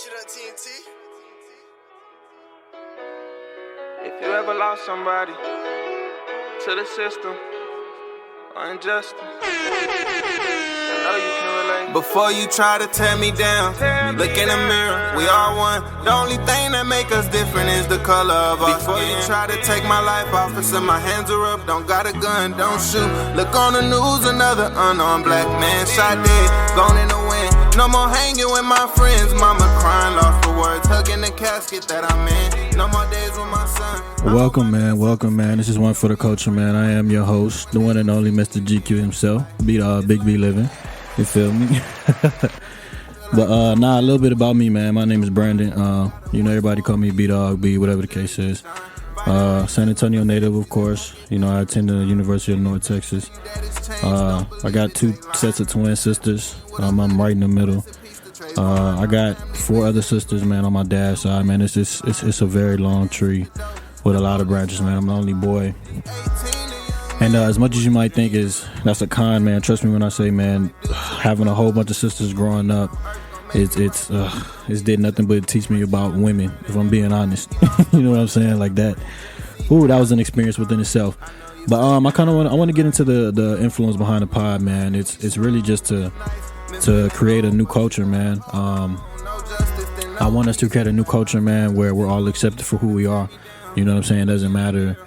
shit up, TNT. If you ever lost somebody to the system or injustice, I know you can relate. Before you try to tear me down, look in the mirror, we all one. The only thing that make us different is the color of our skin. Before you try to take my life, officer, my hands are up. Don't got a gun, don't shoot. Look on the news, another unarmed black man shot dead, gone in the wind. No more hanging with my friends, mama crying, lost for words, hugging the casket that I'm in. No more days with my son. Welcome, man. This is One for the Culture, man. I am your host, the one and only Mr. GQ himself, Big B Living. You feel me? But a little bit about me, man. My name is Brandon. Everybody call me B-Dog, B, whatever the case is. San Antonio native, of course. I attend the University of North Texas. I got 2 sets of twin sisters. I'm right in the middle. I got 4 other sisters, man, on my dad's side, man. It's a very long tree with a lot of branches, man. I'm the only boy. And as much as you might think that's a con, man, trust me when I say, man, having a whole bunch of sisters growing up, it's did nothing but teach me about women, if I'm being honest. You know what I'm saying? Like that. Ooh, that was an experience within itself. But I want to get into the influence behind the pod, man. It's really just to create a new culture, man. I want us to create a new culture, man, where we're all accepted for who we are. You know what I'm saying? It doesn't matter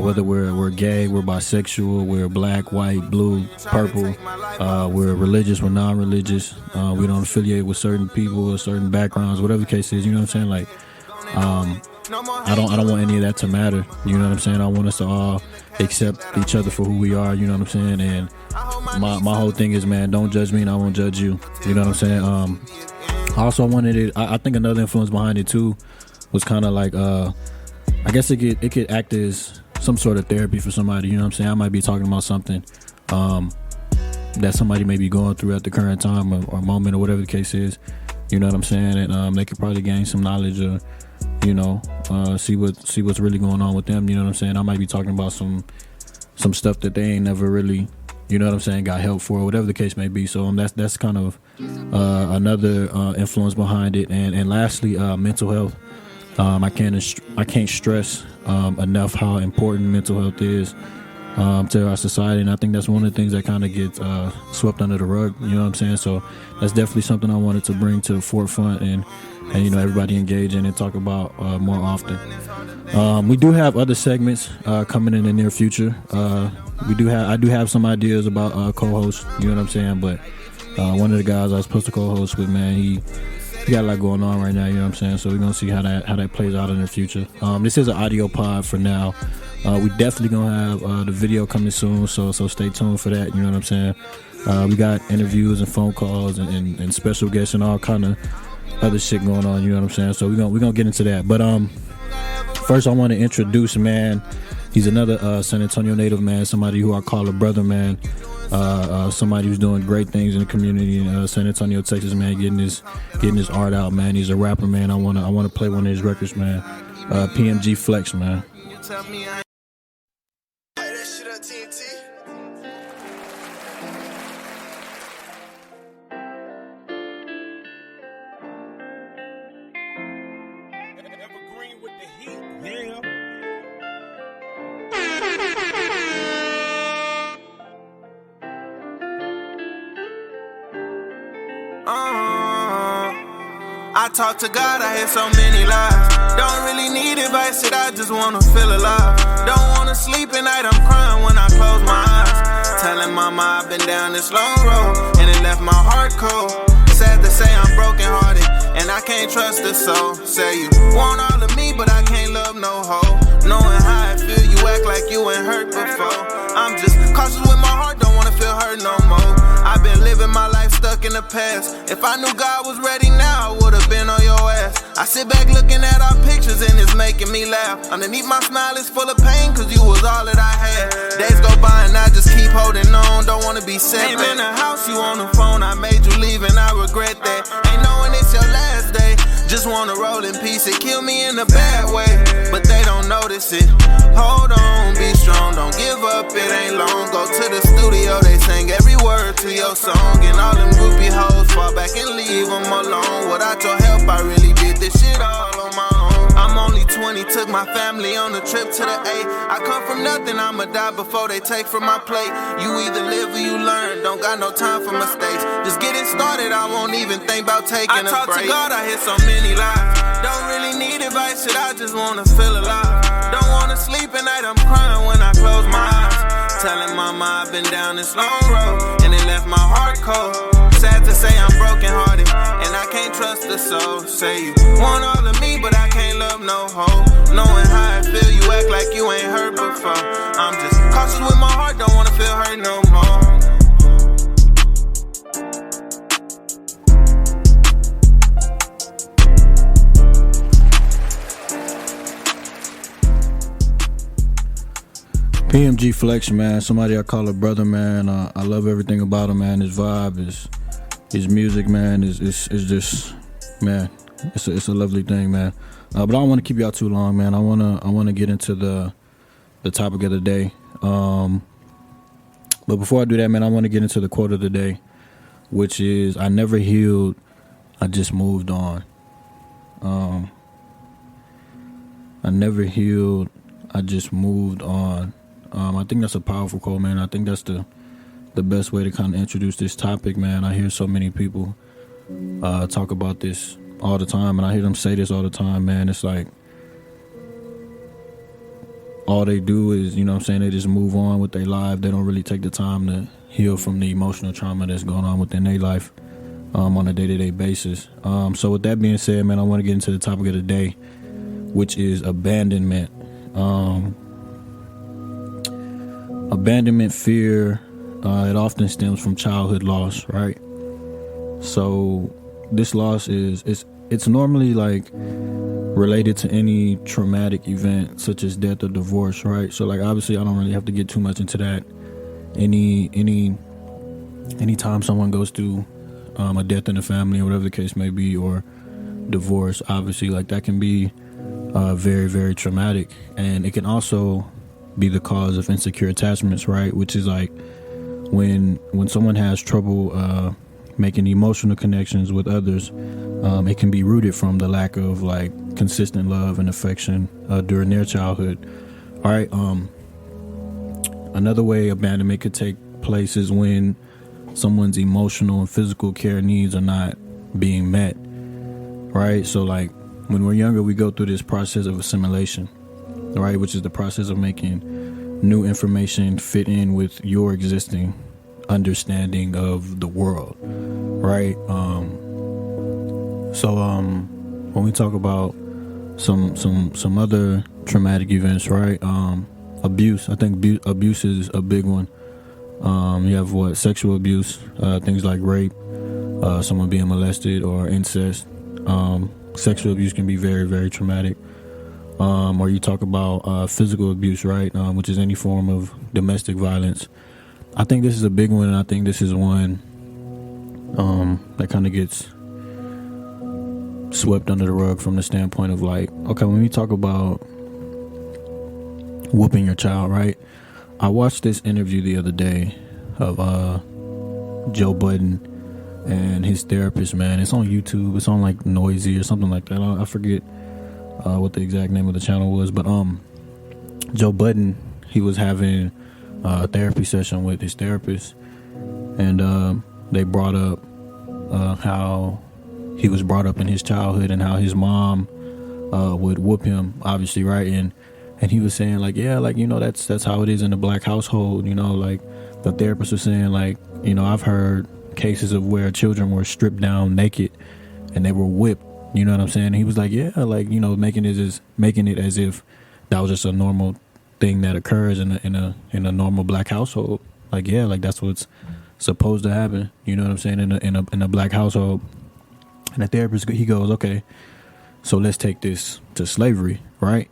whether we're gay, we're bisexual, we're black, white, blue, purple, we're religious, we're non-religious, we don't affiliate with certain people or certain backgrounds, whatever the case is. You know what I'm saying? Like, I don't want any of that to matter. You know what I'm saying? I want us to all accept each other for who we are. You know what I'm saying? And my whole thing is, man, don't judge me and I won't judge you. You know what I'm saying? I also wanted it. I think another influence behind it too was kind of like, I guess it could act as some sort of therapy for somebody. You know what I'm saying? I might be talking about something that somebody may be going through at the current time or moment or whatever the case is. You know what I'm saying? And they could probably gain some knowledge or, see what's really going on with them. You know what I'm saying? I might be talking about some stuff that they ain't never really, you know what I'm saying, got help for, whatever the case may be. So that's kind of another influence behind it. And lastly, mental health. I can't stress enough how important mental health is to our society, and I think that's one of the things that kind of gets swept under the rug. You know what I'm saying? So that's definitely something I wanted to bring to the forefront and everybody engage in and talk about more often. We do have other segments coming in the near future. I do have some ideas about co-hosts. You know what I'm saying? But one of the guys I was supposed to co-host with, man, he got a lot going on right now, you know what I'm saying? So we're going to see how that plays out in the future. This is an audio pod for now. We definitely going to have the video coming soon, so stay tuned for that, you know what I'm saying? We got interviews and phone calls and special guests and all kind of other shit going on, you know what I'm saying? So we're going to get into that. But first I want to introduce, man, he's another San Antonio native, man, somebody who I call a brother, man. Somebody who's doing great things in the community in San Antonio, Texas, man, getting his art out, man. He's a rapper, man. I wanna play one of his records, man. PMG Flex, man. That shit up, TNT. Evergreen with the heat, yeah. I talk to God, I hear so many lies. Don't really need advice, I just wanna feel alive. Don't wanna sleep at night, I'm crying when I close my eyes. Telling mama I've been down this long road, and it left my heart cold. Sad to say I'm broken hearted, and I can't trust a soul. Say you want all of me, but I can't love no hoe. Knowing how I feel, you act like you ain't hurt before. I'm just cautious with my heart, don't wanna feel hurt no more. I've been living my life stuck in the past. If I knew God was ready now, I would've been on your ass. I sit back looking at our pictures and it's making me laugh. Underneath my smile is full of pain, cause you was all that I had. Days go by and I just keep holding on, don't wanna be set. Ain't in the house, you on the phone, I made you leave and I regret that. Ain't knowing it's your last day, just wanna roll in peace. It kill me in a bad way, but they don't notice it. Hold on, be strong, don't give up, it ain't long. Go to the studio, they sing every word to your song. And all them groupie hoes fall back and leave them alone. without your help, I really did this shit all on my own. I'm only 20, took my family on a trip to the A. I come from nothing, I'ma die before they take from my plate. You either live or you learn, don't got no time for mistakes. Just getting started, I won't even think about taking a break. I talk to God, I hear so many lies. Don't really need advice, shit, I just wanna feel alive. Don't wanna sleep at night, I'm crying when I close my eyes. Telling mama I've been down this long road, and it left my heart cold. Sad to say I'm broken hearted, and I can't trust a soul. Say you want all of me, but I can't love no hoe. Knowing how I feel, you act like you ain't hurt before. I'm just cautious with my heart, don't wanna feel hurt no more. PMG Flex, man, somebody I call a brother, man. I love everything about him, man. His vibe, his music, man, is just, man, it's a lovely thing, man. But I don't want to keep y'all too long, man. I wanna get into the topic of the day. But before I do that, man, I want to get into the quote of the day, which is, "I never healed, I just moved on." I never healed, I just moved on. I think that's a powerful quote, man. I think that's the best way to kind of introduce this topic, man. I hear so many people talk about this all the time, and I hear them say this all the time, man. It's like all they do is, you know what I'm saying, they just move on with their life. They don't really take the time to heal from the emotional trauma that's going on within their life on a day-to-day basis. So with that being said, man, I want to get into the topic of the day, which is abandonment. Abandonment fear, it often stems from childhood loss, right? So this loss it's normally like related to any traumatic event such as death or divorce, right? So like obviously I don't really have to get too much into that. Anytime someone goes through a death in the family or whatever the case may be, or divorce, obviously like that can be very, very traumatic, and it can also be the cause of insecure attachments, right? Which is like when someone has trouble making emotional connections with others, it can be rooted from the lack of like consistent love and affection during their childhood. All right. Another way abandonment could take place is when someone's emotional and physical care needs are not being met, right? So like when we're younger, we go through this process of assimilation, right, which is the process of making new information fit in with your existing understanding of the world, right? So when we talk about some other traumatic events, right? Abuse. I think abuse is a big one. You have sexual abuse, things like rape, someone being molested, or incest. Sexual abuse can be very, very traumatic. Or you talk about physical abuse, right? Which is any form of domestic violence. I think this is a big one, and I think this is one that kind of gets swept under the rug from the standpoint of like, okay, when we talk about whooping your child, right? I watched this interview the other day of Joe Budden and his therapist, man. It's on YouTube. It's on like Noisy or something like that. I forget what the exact name of the channel was, but Joe Budden, he was having a therapy session with his therapist, and they brought up how he was brought up in his childhood and how his mom would whoop him, obviously, right? And he was saying like, yeah, like, you know, that's how it is in a black household, you know, like the therapist was saying like, you know, I've heard cases of where children were stripped down naked and they were whipped, you know what I'm saying? And he was like, yeah, like, you know, making it as if that was just a normal thing that occurs in a normal black household. Like, yeah, like that's what's supposed to happen, you know what I'm saying, in a black household. And the therapist, he goes, okay, so let's take this to slavery, right?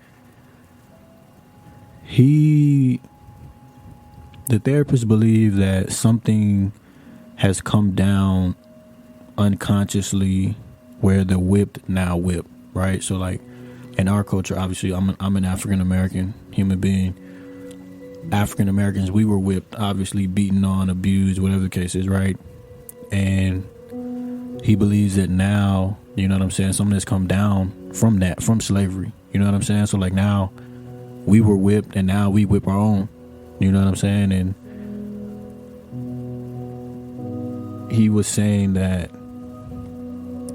The therapist believed that something has come down unconsciously where the whipped now whip, right? So like in our culture, obviously I'm an African-American human being. African-Americans, we were whipped, obviously beaten on, abused, whatever the case is, right? And he believes that now, you know what I'm saying, something that's come down from that, from slavery, you know what I'm saying? So like now we were whipped and now we whip our own, you know what I'm saying? And he was saying that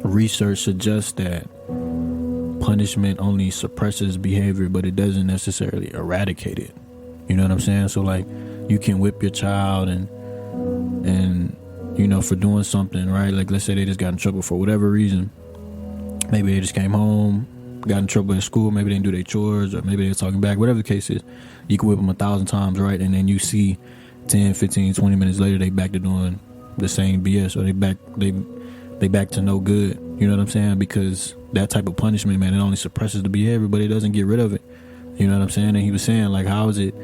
research suggests that punishment only suppresses behavior, but it doesn't necessarily eradicate it. You know what I'm saying? So like you can whip your child and you know, for doing something, right? Like let's say they just got in trouble for whatever reason. Maybe they just came home, got in trouble at school, maybe they didn't do their chores, or maybe they were talking back, whatever the case is. You can whip them 1,000 times, right? And then you see 10, 15, 20 minutes later they back to doing the same BS, or they back to no good. You know what I'm saying? Because that type of punishment, man, it only suppresses the behavior, but it doesn't get rid of it. You know what I'm saying? And he was saying, like, how is it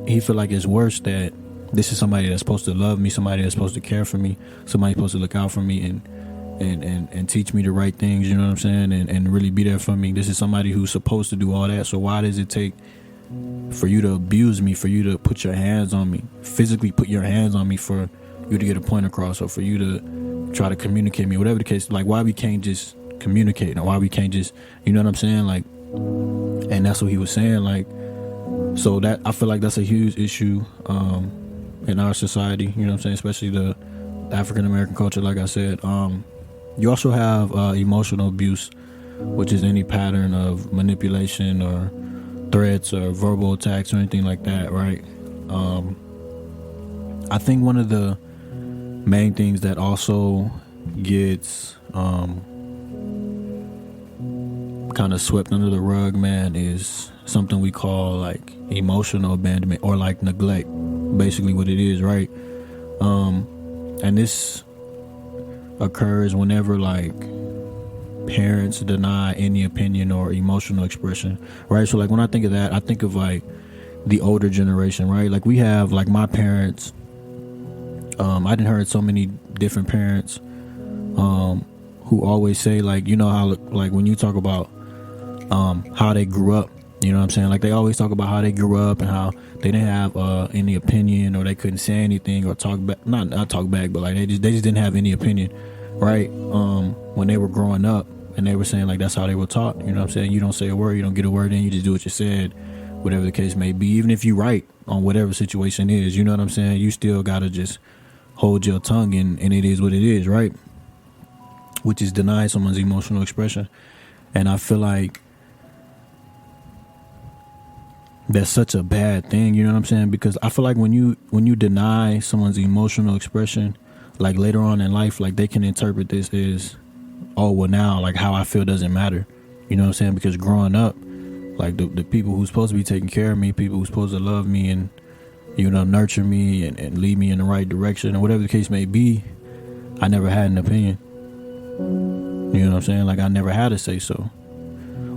he feel like it's worse that this is somebody that's supposed to love me, somebody that's supposed to care for me, somebody supposed to look out for me and teach me the right things, you know what I'm saying, and really be there for me. This is somebody who's supposed to do all that. So why does it take for you to abuse me, for you to put your hands on me, physically put your hands on me, for you to get a point across, or for you to try to communicate me, whatever the case? Like, why we can't just communicate, or why we can't just, you know what I'm saying? Like, and that's what he was saying. Like, so that, I feel like that's a huge issue in our society, you know what I'm saying, especially the African American culture. Like I said, you also have emotional abuse, which is any pattern of manipulation or threats or verbal attacks or anything like that, right? I think one of the main things that also gets kind of swept under the rug, man, is something we call like emotional abandonment, or like neglect, basically what it is, right? And this occurs whenever like parents deny any opinion or emotional expression, right? So like when I think of that, I think of like the older generation, right? Like we have like my parents. I done heard so many different parents who always say, like, you know how like when you talk about how they grew up, you know what I'm saying? Like they always talk about how they grew up and how they didn't have any opinion, or they couldn't say anything or talk back. Not talk back, but like they just didn't have any opinion, right? When they were growing up, and they were saying like that's how they were taught. You know what I'm saying? You don't say a word, you don't get a word in, you just do what you said, whatever the case may be. Even if you right on whatever situation is, you know what I'm saying? You still gotta just hold your tongue, and it is what it is, right? Which is deny someone's emotional expression. And I feel like that's such a bad thing, you know what I'm saying? Because I feel like when you deny someone's emotional expression, like later on in life, like they can interpret this as, oh, well now, like how I feel doesn't matter. You know what I'm saying? Because growing up, like the people who's supposed to be taking care of me, people who's supposed to love me and, you know, nurture me and lead me in the right direction, or whatever the case may be, I never had an opinion. You know what I'm saying? Like I never had to say so.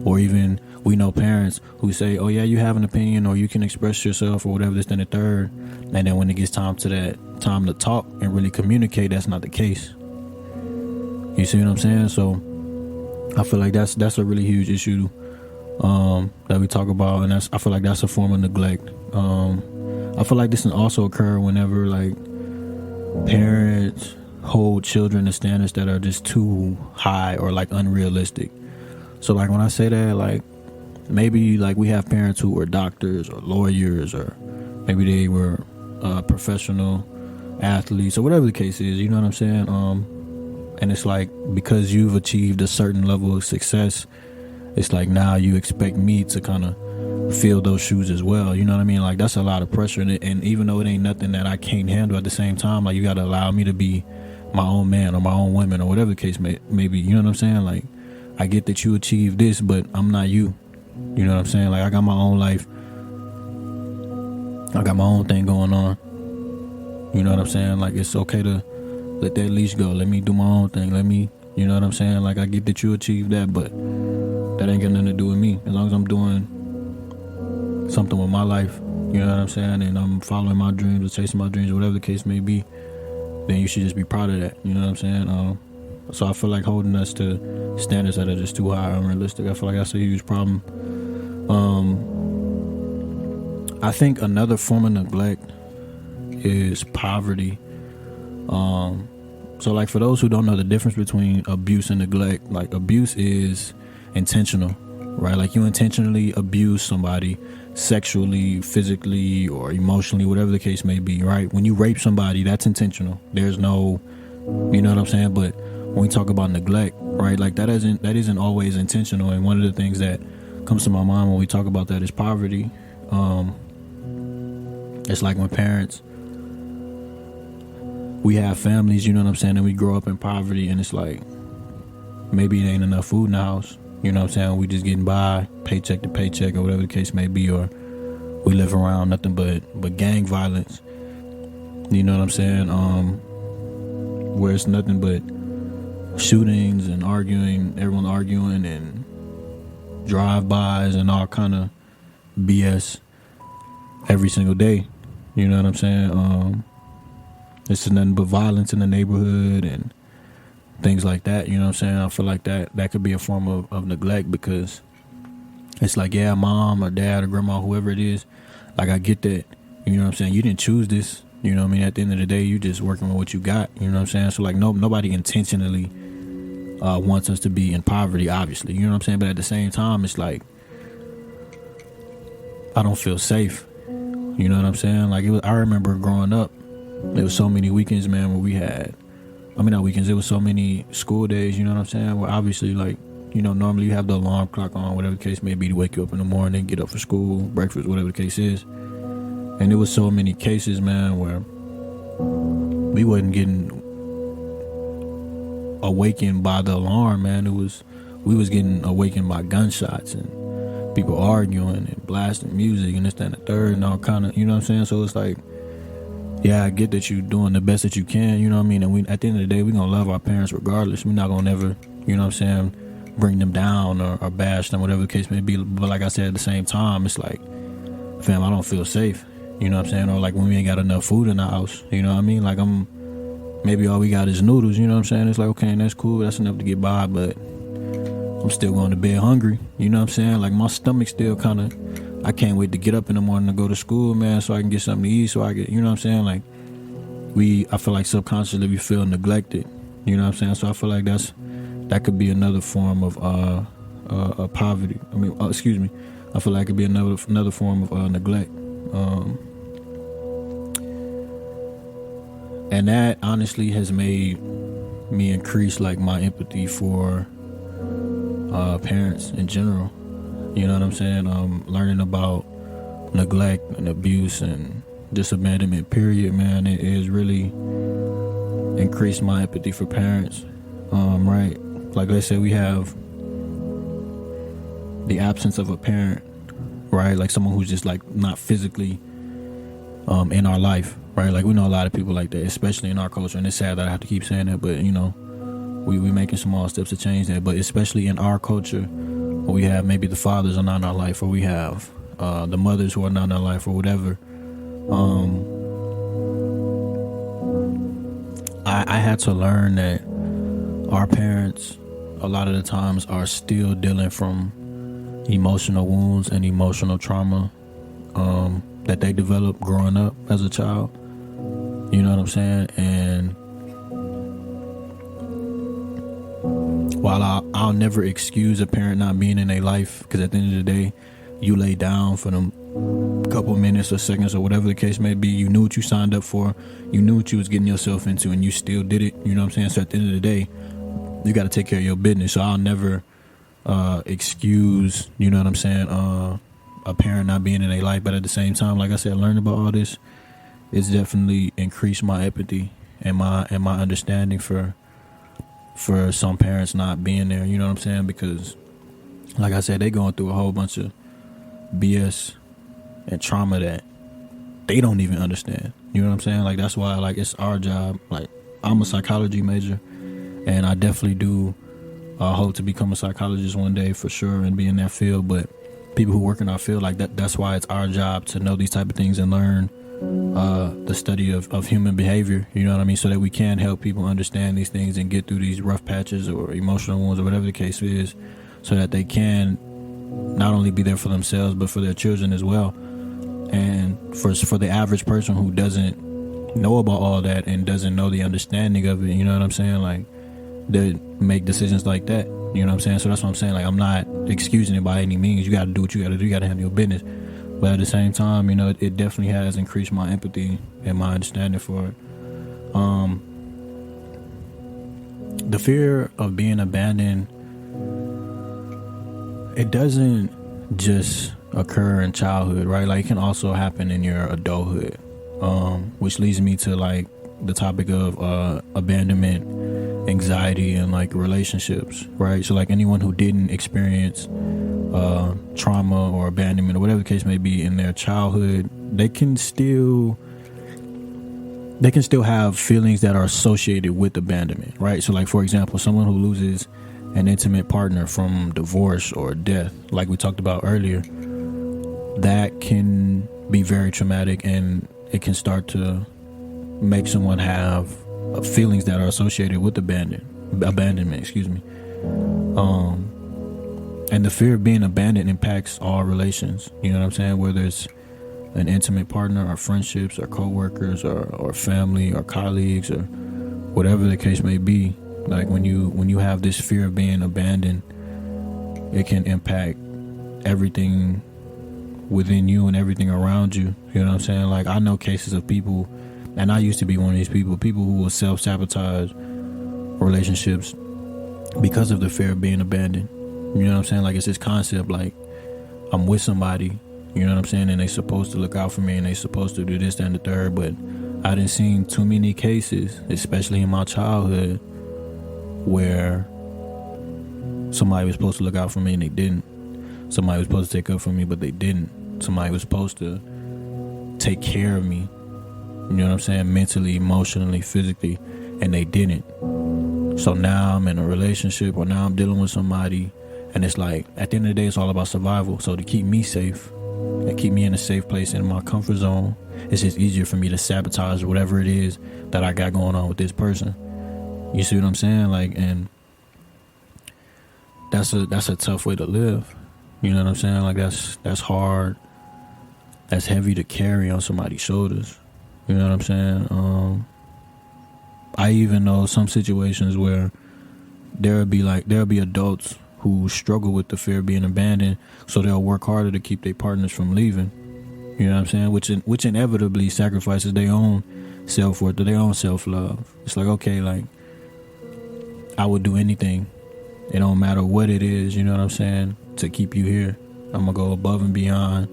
Or even we know parents who say, oh yeah, you have an opinion, or you can express yourself, or whatever, this, then the third. And then when it gets time to talk and really communicate, that's not the case. You see what I'm saying? So I feel like that's a really huge issue that we talk about, and I feel like that's a form of neglect. I feel like this can also occur whenever like parents hold children to standards that are just too high or like unrealistic. So like when I say that, like maybe like we have parents who were doctors or lawyers, or maybe they were professional athletes, or whatever the case is, you know what I'm saying? And it's like, because you've achieved a certain level of success, it's like now you expect me to kind of fill those shoes as well. You know what I mean? Like that's a lot of pressure. And even though it ain't nothing that I can't handle, at the same time, like you got to allow me to be my own man or my own woman, or whatever the case may be. You know what I'm saying? Like I get that you achieved this, but I'm not you. You know what I'm saying? Like I got my own life. I got my own thing going on. You know what I'm saying? Like it's okay to let that leash go. Let me do my own thing. Let me, you know what I'm saying? Like I get that you achieved that, but that ain't got nothing to do with me. As long as I'm doing something with my life, you know what I'm saying, and I'm following my dreams or chasing my dreams, or whatever the case may be, then you should just be proud of that. You know what I'm saying? So I feel like holding us to standards that are just too high or unrealistic, I feel like that's a huge problem. I think another form of neglect is poverty. So like for those who don't know the difference between abuse and neglect, like abuse is intentional, right? Like you intentionally abuse somebody sexually, physically, or emotionally, whatever the case may be, right? When you rape somebody, that's intentional. There's no, you know what I'm saying? But when we talk about neglect, right, like that isn't always intentional. And one of the things that comes to my mind when we talk about that is poverty. It's like when parents, we have families, you know what I'm saying, and we grow up in poverty, and it's like maybe it ain't enough food in the house, you know what I'm saying, we just getting by paycheck to paycheck or whatever the case may be, or we live around nothing but gang violence, you know what I'm saying, where it's nothing but shootings and arguing, everyone arguing and drive-bys and all kind of BS every single day, you know what I'm saying. It's just nothing but violence in the neighborhood and things like that, you know what I'm saying. I feel like that could be a form of neglect, because it's like, yeah, mom or dad or grandma, whoever it is, like I get that, you know what I'm saying, you didn't choose this, you know what I mean, at the end of the day you just working with what you got, you know what I'm saying. So like nobody intentionally wants us to be in poverty, obviously, you know what I'm saying, but at the same time it's like I don't feel safe, you know what I'm saying. Like I remember growing up, there was so many weekends, man, where we had, not weekends, there was so many school days, you know what I'm saying, where obviously, like, you know, normally you have the alarm clock on, whatever the case may be, to wake you up in the morning, get up for school, breakfast, whatever the case is. And there was so many cases, man, where we wasn't getting awakened by the alarm, man. We was getting awakened by gunshots and people arguing and blasting music and this, that, and the third and all kind of, you know what I'm saying. So it's like, yeah, I get that you're doing the best that you can, you know what I mean, and we, at the end of the day, we're gonna love our parents regardless. We're not gonna ever, you know what I'm saying, bring them down or bash them, whatever the case may be. But like I said, at the same time, it's like, fam, I don't feel safe, you know what I'm saying. Or like when we ain't got enough food in the house, you know what I mean, like maybe all we got is noodles, you know what I'm saying. It's like, okay, and that's cool, that's enough to get by, but I'm still going to bed hungry, you know what I'm saying. Like my stomach still kind of, I can't wait to get up in the morning to go to school, man, so I can get something to eat, so I get, you know what I'm saying, like I feel like subconsciously we feel neglected, you know what I'm saying. So I feel like that could be another form of poverty. I feel like it could be another form of neglect, and that honestly has made me increase like my empathy for parents in general. You know what I'm saying? Learning about neglect and abuse and just abandonment, period, man, it has really increased my empathy for parents. Right? Like I said, we have the absence of a parent, right? Like someone who's just like not physically in our life, right? Like we know a lot of people like that, especially in our culture, and it's sad that I have to keep saying that, but you know, we making small steps to change that. But especially in our culture, where we have maybe the fathers are not in our life, or we have the mothers who are not in our life, or whatever. I had to learn that our parents a lot of the times are still dealing from emotional wounds and emotional trauma that they developed growing up as a child. You know what I'm saying? And while I'll never excuse a parent not being in their life, because at the end of the day, you lay down for them couple minutes or seconds or whatever the case may be. You knew what you signed up for. You knew what you was getting yourself into, and you still did it. You know what I'm saying? So at the end of the day, you got to take care of your business. So I'll never excuse, you know what I'm saying, a parent not being in their life. But at the same time, like I said, learning about all this, it's definitely increased my empathy and my understanding for some parents not being there. You know what I'm saying? Because like I said, they going through a whole bunch of BS and trauma that they don't even understand. You know what I'm saying? Like that's why, like, it's our job. Like I'm a psychology major, and I definitely do hope to become a psychologist one day for sure and be in that field. But people who work in our field, like that's why it's our job to know these type of things and learn the study of human behavior, you know what I mean, so that we can help people understand these things and get through these rough patches or emotional wounds or whatever the case is, so that they can not only be there for themselves but for their children as well. And for the average person who doesn't know about all that and doesn't know the understanding of it, you know what I'm saying, like, that make decisions like that, you know what I'm saying? So that's what I'm saying, like, I'm not excusing it by any means. You gotta do what you gotta do, you gotta handle your business. But at the same time, you know, it definitely has increased my empathy and my understanding for it. The fear of being abandoned, it doesn't just occur in childhood, right? Like, it can also happen in your adulthood, which leads me to, like, the topic of abandonment, anxiety, and, like, relationships, right? So, like, anyone who didn't experience trauma or abandonment or whatever the case may be in their childhood, they can still have feelings that are associated with abandonment, right? So, like, for example, someone who loses an intimate partner from divorce or death, like we talked about earlier, that can be very traumatic, and it can start to make someone have feelings that are associated with abandonment, excuse me. And the fear of being abandoned impacts all relations, you know what I'm saying? Whether it's an intimate partner or friendships or co-workers or family or colleagues or whatever the case may be. Like, when you have this fear of being abandoned, it can impact everything within you and everything around you. You know what I'm saying? Like, I know cases of people, and I used to be one of these people who will self-sabotage relationships because of the fear of being abandoned. You know what I'm saying? Like, it's this concept, like, I'm with somebody, you know what I'm saying, and they supposed to look out for me and they supposed to do this, that, and the third, but I done seen too many cases, especially in my childhood, where somebody was supposed to look out for me and they didn't. Somebody was supposed to take up for me, but they didn't. Somebody was supposed to take care of me, you know what I'm saying, mentally, emotionally, physically, and they didn't. So now I'm in a relationship, or now I'm dealing with somebody, and it's like, at the end of the day, it's all about survival. So to keep me safe and keep me in a safe place in my comfort zone, it's just easier for me to sabotage whatever it is that I got going on with this person. You see what I'm saying? Like, and that's a tough way to live. You know what I'm saying? Like, that's hard. That's heavy to carry on somebody's shoulders. You know what I'm saying? I even know some situations where there'll be adults who struggle with the fear of being abandoned, so they'll work harder to keep their partners from leaving. You know what I'm saying? Which inevitably sacrifices their own self-worth or their own self-love. It's like, okay, like, I would do anything. It don't matter what it is, you know what I'm saying, to keep you here. I'm going to go above and beyond.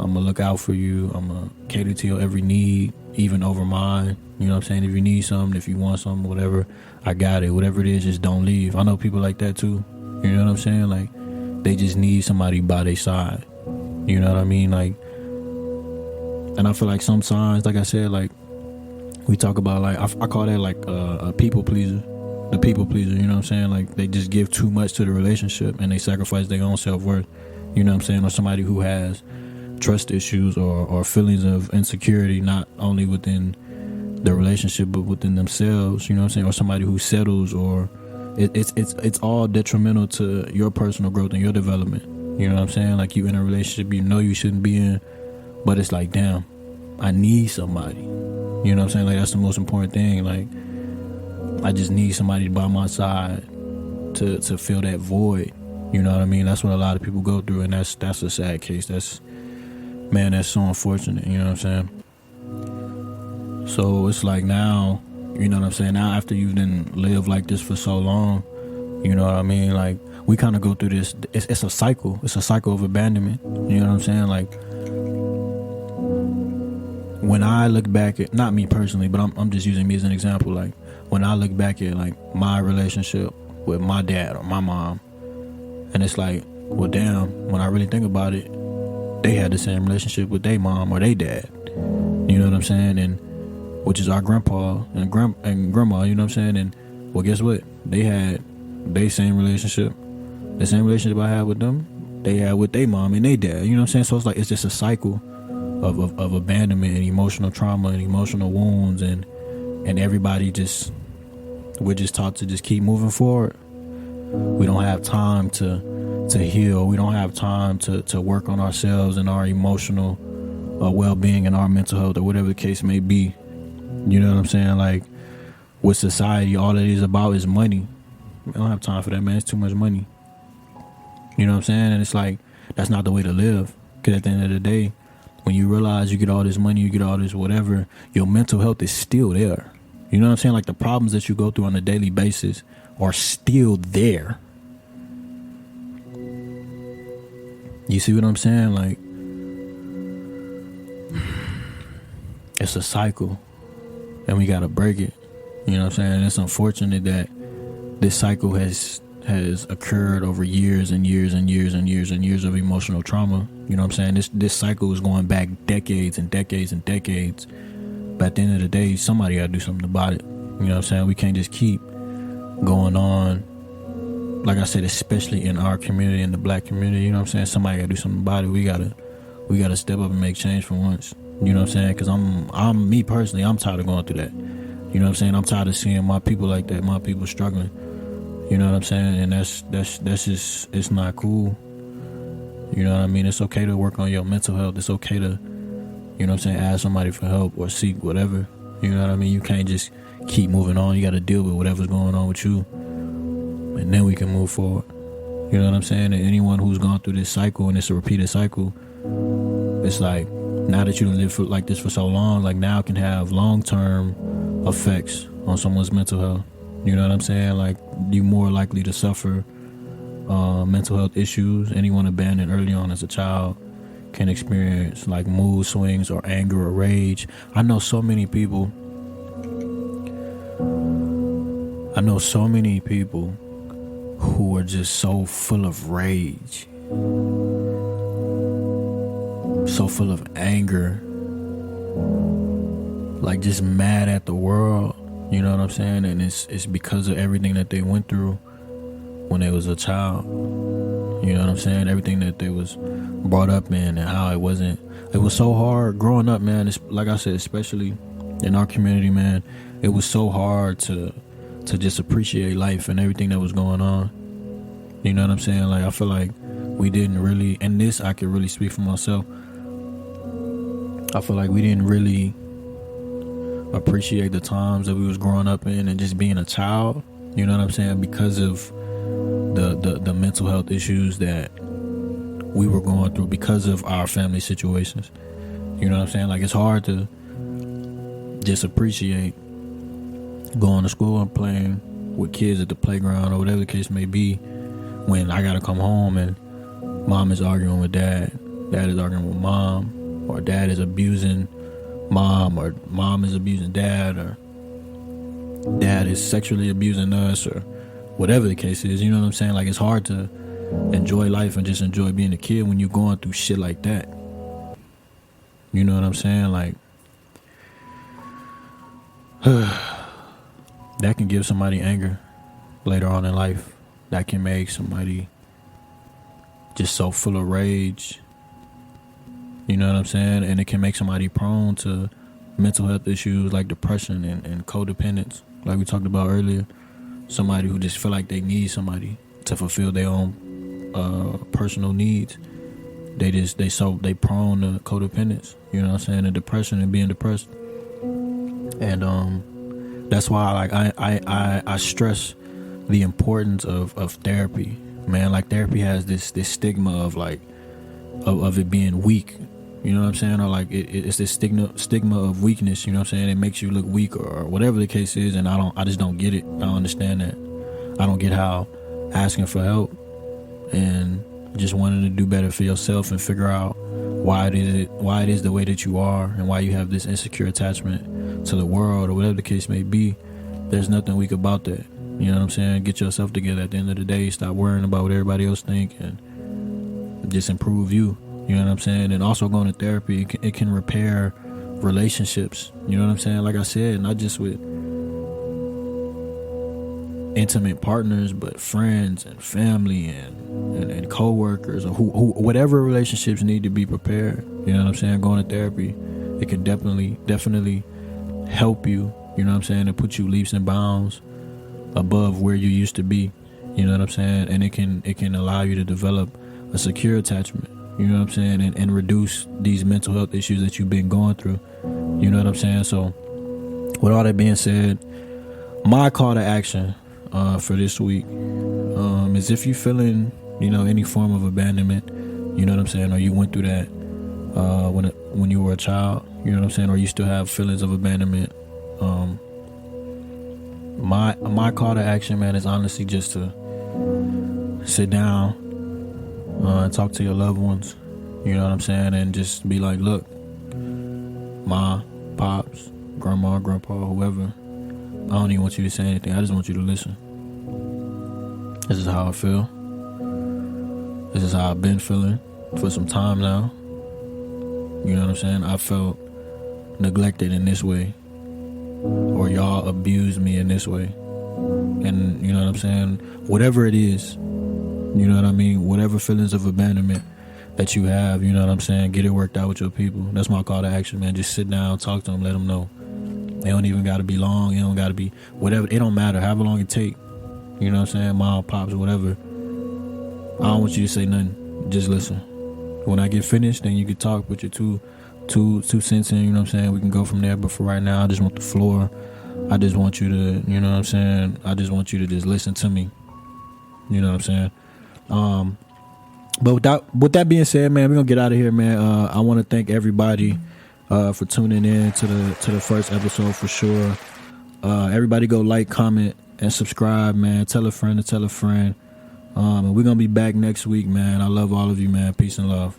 I'm going to look out for you. I'm going to cater to your every need, even over mine. You know what I'm saying? If you need something, if you want something, whatever, I got it. Whatever it is, just don't leave. I know people like that too. You know what I'm saying? Like, they just need somebody by their side. You know what I mean? Like, and I feel like some signs, like I said, like, we talk about, like, I call that, like, a people pleaser. The people pleaser, you know what I'm saying? Like, they just give too much to the relationship and they sacrifice their own self-worth. You know what I'm saying? Or somebody who has trust issues or feelings of insecurity, not only within the relationship but within themselves, you know what I'm saying? Or somebody who settles, or it's all detrimental to your personal growth and your development. You know what I'm saying? Like, you in a relationship you know you shouldn't be in, but it's like, damn, I need somebody. You know what I'm saying? Like, that's the most important thing. Like, I just need somebody by my side to fill that void. You know what I mean? That's what a lot of people go through, and that's a sad case. That's so unfortunate. You know what I'm saying? So it's like, now, you know what I'm saying? Now, after you've been lived like this for so long, you know what I mean? Like, we kind of go through this. It's a cycle. It's a cycle of abandonment. You know what I'm saying? Like, when I look back at, not me personally, but I'm just using me as an example. Like, when I look back at, like, my relationship with my dad or my mom, and it's like, well, damn, when I really think about it, they had the same relationship with their mom or their dad. You know what I'm saying? And which is our grandpa and grandma, you know what I'm saying? And, well, guess what? They had their same relationship. The same relationship I had with them, they had with their mom and their dad. You know what I'm saying? So it's like, it's just a cycle of abandonment and emotional trauma and emotional wounds, and everybody we're just taught to just keep moving forward. We don't have time to heal. We don't have time to work on ourselves and our emotional well-being and our mental health, or whatever the case may be. You know what I'm saying? Like, with society, all it is about is money. I don't have time for that, man. It's too much money. You know what I'm saying? And it's like, that's not the way to live. Because at the end of the day, when you realize you get all this money, you get all this whatever, your mental health is still there. You know what I'm saying? Like, the problems that you go through on a daily basis are still there. You see what I'm saying? Like, it's a cycle, and we gotta break it. You know what I'm saying? And it's unfortunate that this cycle has occurred over years and years and years and years and years of emotional trauma. You know what I'm saying? This cycle is going back decades and decades and decades. But at the end of the day, somebody gotta do something about it. You know what I'm saying? We can't just keep going on. Like I said, especially in our community, in the black community, you know what I'm saying? Somebody gotta do something about it. We gotta step up and make change for once. You know what I'm saying? Because I'm me personally, I'm tired of going through that. You know what I'm saying? I'm tired of seeing my people like that, my people struggling. You know what I'm saying? And that's just, it's not cool. You know what I mean? It's okay to work on your mental health. It's okay to, you know what I'm saying, ask somebody for help or seek whatever. You know what I mean? You can't just keep moving on. You got to deal with whatever's going on with you. And then we can move forward. You know what I'm saying? And anyone who's gone through this cycle, and it's a repeated cycle, it's like, now that you live like this for so long, like, now it can have long-term effects on someone's mental health. You know what I'm saying? Like, you're more likely to suffer mental health issues. Anyone abandoned early on as a child can experience like mood swings or anger or rage. I know so many people who are just so full of rage, so full of anger, like just mad at the world. You know what I'm saying? And it's because of everything that they went through when they was a child. You know what I'm saying? Everything that they was brought up in, and how it was so hard growing up, man. It's, like I said, especially in our community, man, it was so hard to just appreciate life and everything that was going on. You know what I'm saying? Like, I feel like we didn't really, and this I could really speak for myself, I feel like we didn't really appreciate the times that we was growing up in and just being a child. You know what I'm saying? Because of the mental health issues that we were going through because of our family situations. You know what I'm saying? Like, it's hard to just appreciate going to school and playing with kids at the playground or whatever the case may be, when I gotta come home and mom is arguing with dad is arguing with mom, or dad is abusing mom, or mom is abusing dad, or dad is sexually abusing us, or whatever the case is. You know what I'm saying? Like, it's hard to enjoy life and just enjoy being a kid when you're going through shit like that. You know what I'm saying? Like, that can give somebody anger later on in life. That can make somebody just so full of rage. You know what I'm saying? And it can make somebody prone to mental health issues like depression and codependence, like we talked about earlier. Somebody who just feel like they need somebody to fulfill their own personal needs. They prone to codependence. You know what I'm saying? And depression and being depressed. And that's why, like, I stress the importance of therapy, man. Like, therapy has this stigma of like of it being weak. You know what I'm saying? Or like it's this stigma of weakness. You know what I'm saying? It makes you look weak, or whatever the case is. And I just don't get it. I don't understand that. I don't get how asking for help and just wanting to do better for yourself and figure out why it is the way that you are, and why you have this insecure attachment to the world, or whatever the case may be. There's nothing weak about that. You know what I'm saying? Get yourself together at the end of the day. Stop worrying about what everybody else think, and just improve you. You know what I'm saying? And also, going to therapy, it can repair relationships. You know what I'm saying? Like I said, not just with intimate partners, but friends and family and co-workers, or who whatever relationships need to be prepared. You know what I'm saying? Going to therapy, it can definitely help you. You know what I'm saying? And put you leaps and bounds above where you used to be. You know what I'm saying? And it can allow you to develop a secure attachment. You know what I'm saying? And reduce these mental health issues that you've been going through. You know what I'm saying? So with all that being said, my call to action for this week is if you feeling, any form of abandonment, you know what I'm saying, or you went through that when you were a child, you know what I'm saying, or you still have feelings of abandonment. My call to action, man, is honestly just to sit down and talk to your loved ones, you know what I'm saying, and just be like, look, Ma, Pops, Grandma, Grandpa, whoever, I don't even want you to say anything. I just want you to listen. This is how I feel. This is how I've been feeling for some time now. You know what I'm saying? I felt neglected in this way, or y'all abused me in this way. And you know what I'm saying? Whatever it is, you know what I mean? Whatever feelings of abandonment that you have, you know what I'm saying? Get it worked out with your people. That's my call to action, man. Just sit down, talk to them, let them know. They don't even got to be long. It don't got to be whatever. It don't matter. However long it take. You know what I'm saying? Mom, Pops, whatever. I don't want you to say nothing. Just listen. When I get finished, then you can talk with your two cents in. You know what I'm saying? We can go from there. But for right now, I just want the floor. I just want you to, you know what I'm saying? I just want you to just listen to me. You know what I'm saying? But with that being said, man, we're gonna get out of here, man. I want to thank everybody for tuning in to the first episode for sure. Everybody go like, comment, and subscribe, man. Tell a friend to tell a friend. And we're gonna be back next week, man. I love all of you, man. Peace and love.